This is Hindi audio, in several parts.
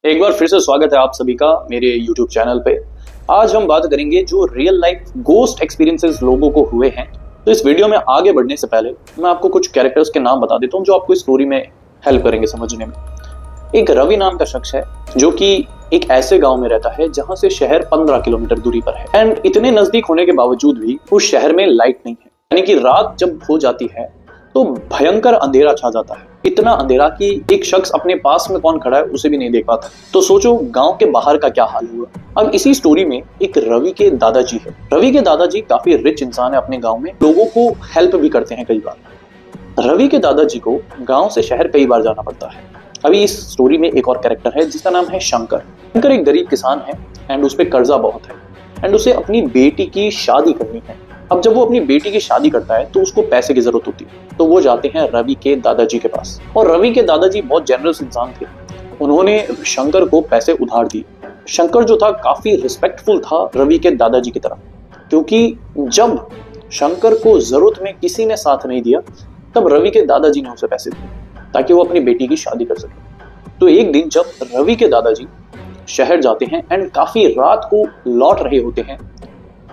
एक बार फिर से स्वागत है आप सभी का मेरे YouTube चैनल पे। आज हम बात करेंगे जो रियल लाइफ गोस्ट एक्सपीरियंसेस लोगों को हुए हैं। तो इस वीडियो में आगे बढ़ने से पहले मैं आपको कुछ कैरेक्टर्स के नाम बता देता हूँ जो आपको इस स्टोरी में हेल्प करेंगे समझने में। एक रवि नाम का शख्स है जो कि एक ऐसे गांव में रहता है जहां से शहर 15 किलोमीटर दूरी पर है एंड इतने नजदीक होने के बावजूद भी उस शहर में लाइट नहीं है, यानी कि रात जब हो जाती है तो भयंकर अंधेरा छा जाता है। इतना अंधेरा कि एक शख्स अपने पास में कौन खड़ा है उसे भी नहीं देख पाता। तो सोचो गांव के बाहर का क्या हाल हुआ। अब इसी स्टोरी में एक रवि के दादाजी है। रवि के दादाजी काफी रिच इंसान है, अपने गांव में लोगों को हेल्प भी करते हैं कई बार। रवि के दादाजी को गांव से शहर कई बार जाना पड़ता है। अभी इस स्टोरी में एक और कैरेक्टर है जिसका नाम है शंकर। शंकर एक गरीब किसान है एंड उस पर कर्जा बहुत है एंड उसे अपनी बेटी की शादी करनी है। अब जब वो अपनी बेटी की शादी करता है तो उसको पैसे की जरूरत होती है, तो वो जाते हैं रवि के दादाजी के पास। और रवि के दादाजी बहुत जेनरस इंसान थे, उन्होंने शंकर को पैसे उधार दिए। शंकर जो था काफी रिस्पेक्टफुल था रवि के दादाजी की तरफ, क्योंकि जब शंकर को जरूरत में किसी ने साथ नहीं दिया तब रवि के दादाजी ने उसे पैसे दिए ताकि वो अपनी बेटी की शादी कर सके। तो एक दिन जब रवि के दादाजी शहर जाते हैं एंड काफी रात को लौट रहे होते हैं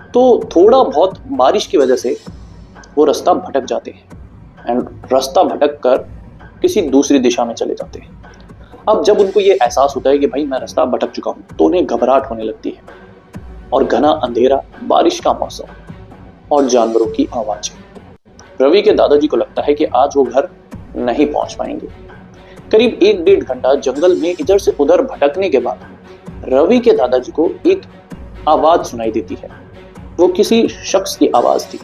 तो थोड़ा बहुत बारिश की वजह से वो रास्ता भटक जाते हैं एंड रास्ता भटक कर किसी दूसरी दिशा में चले जाते हैं। अब जब उनको ये एहसास होता है कि भाई मैं रास्ता भटक चुका हूं तो उन्हें घबराहट होने लगती है और घना अंधेरा, बारिश का मौसम और जानवरों की आवाजें। रवि के दादाजी को लगता है कि आज वो घर नहीं पहुंच पाएंगे। करीब 1-1.5 घंटा जंगल में इधर से उधर भटकने के बाद रवि के दादाजी को एक आवाज सुनाई देती है। वो किसी शख्स की आवाज थी।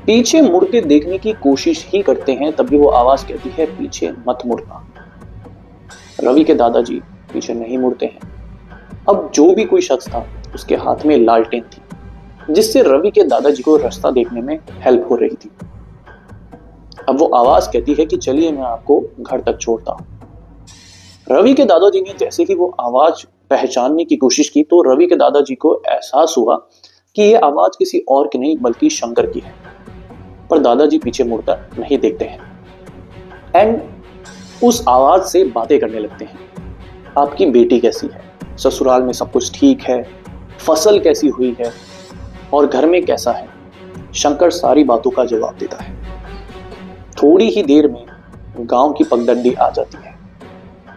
पीछे मुड़ के देखने की कोशिश ही करते हैं तभी वो आवाज कहती है, पीछे मत मुड़ना। रवि के दादाजी पीछे नहीं मुड़ते हैं। अब जो भी कोई शख्स था उसके हाथ में लालटेन थी जिससे रवि के दादाजी को रास्ता देखने में हेल्प हो रही थी। अब वो आवाज कहती है कि चलिए मैं आपको घर तक छोड़ता हूं। रवि के दादाजी ने जैसे ही वो आवाज पहचानने की कोशिश की तो रवि के दादाजी को एहसास हुआ कि ये आवाज किसी और की नहीं बल्कि शंकर की है। पर दादाजी पीछे मुड़कर नहीं देखते हैं एंड उस आवाज से बातें करने लगते हैं। आपकी बेटी कैसी है, ससुराल में सब कुछ ठीक है, फसल कैसी हुई है और घर में कैसा है। शंकर सारी बातों का जवाब देता है। थोड़ी ही देर में गांव की पगडंडी आ जाती है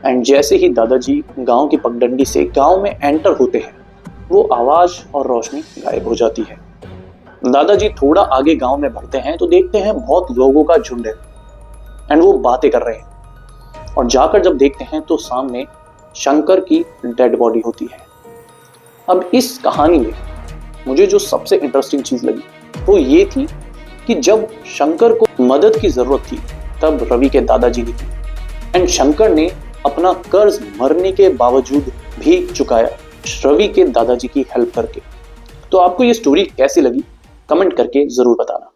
एंड जैसे ही दादाजी गांव की पगडंडी से गांव में एंटर होते हैं वो आवाज और रोशनी गायब हो जाती है। दादाजी थोड़ा आगे गांव में बढ़ते हैं तो देखते हैं बहुत लोगों का झुंड है एंड वो बातें कर रहे हैं और जाकर जब देखते हैं तो सामने शंकर की डेड बॉडी होती है। अब इस कहानी में मुझे जो सबसे इंटरेस्टिंग चीज लगी वो ये थी कि जब शंकर को मदद की जरूरत थी तब रवि के दादाजी ने की एंड शंकर ने अपना कर्ज मरने के बावजूद भी चुकाया रवि के दादाजी की हेल्प करके। तो आपको ये स्टोरी कैसी लगी कमेंट करके जरूर बताना।